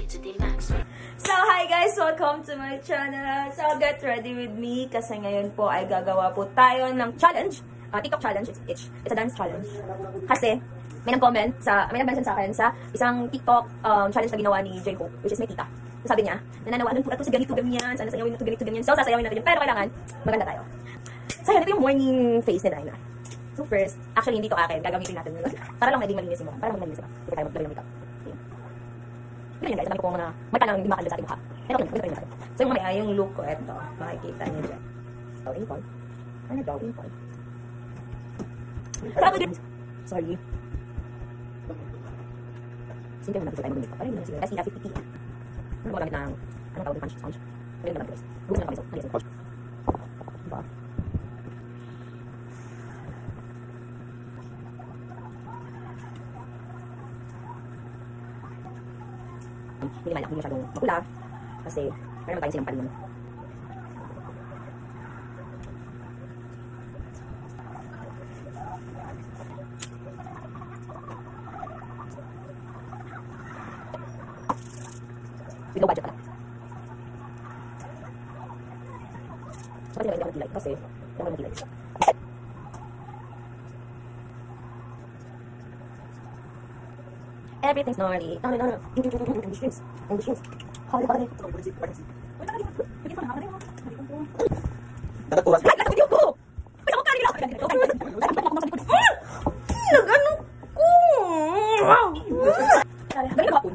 So, hi guys! Welcome to my channel. So, get ready with me kasi ngayon po ay gagawa po tayo ng challenge. TikTok challenge. It's a dance challenge. Kasi, may nag-comment may nag-mention sa akin sa isang TikTok challenge na ginawa ni J Hope, which is may tita. So, sabi niya, nananawanan po na to sa ganito, ganyan. Sana sayawin na to ganito, ganyan. So, sasayawin natin yun. Pero kailangan, maganda tayo. So, yun, ito yung morning face ni Daina. So, first, actually, hindi to akin. Gagamitin natin yun. Para lang maging malinis yung mukha. Para maging malinis yung mukha. Hindi tayo maglagay ng makeup. Ganyan guys, sabi ko mga magtanang hindi makakala sa ating mukha. Pero ganito rin natin. So, yung mamaya, yung look ko, eto. Makikita niyo dyan. Drawing point. Ano drawing point? Sorry. Sinte mo na gusto tayo mag-make up. Parang hindi na siguro. SPF 50. Ano ba gamit ng, anong tawag ng punch? Punch? Pwede na lang guys. Gusto na kami. So, nalisa. Diba? Minimal lang, hindi masyadong makula. Kasi, meron naman tayo silang panin. With low budget pala. So, pati naman hindi ako nagkilay. Kasi, hindi ako nagkilay. Everything's normally. No. Conditions. Hali. Nataturas. Ay, nasa video ko! Ay, ako kanina! Nag-ano ko? Dali na hapon.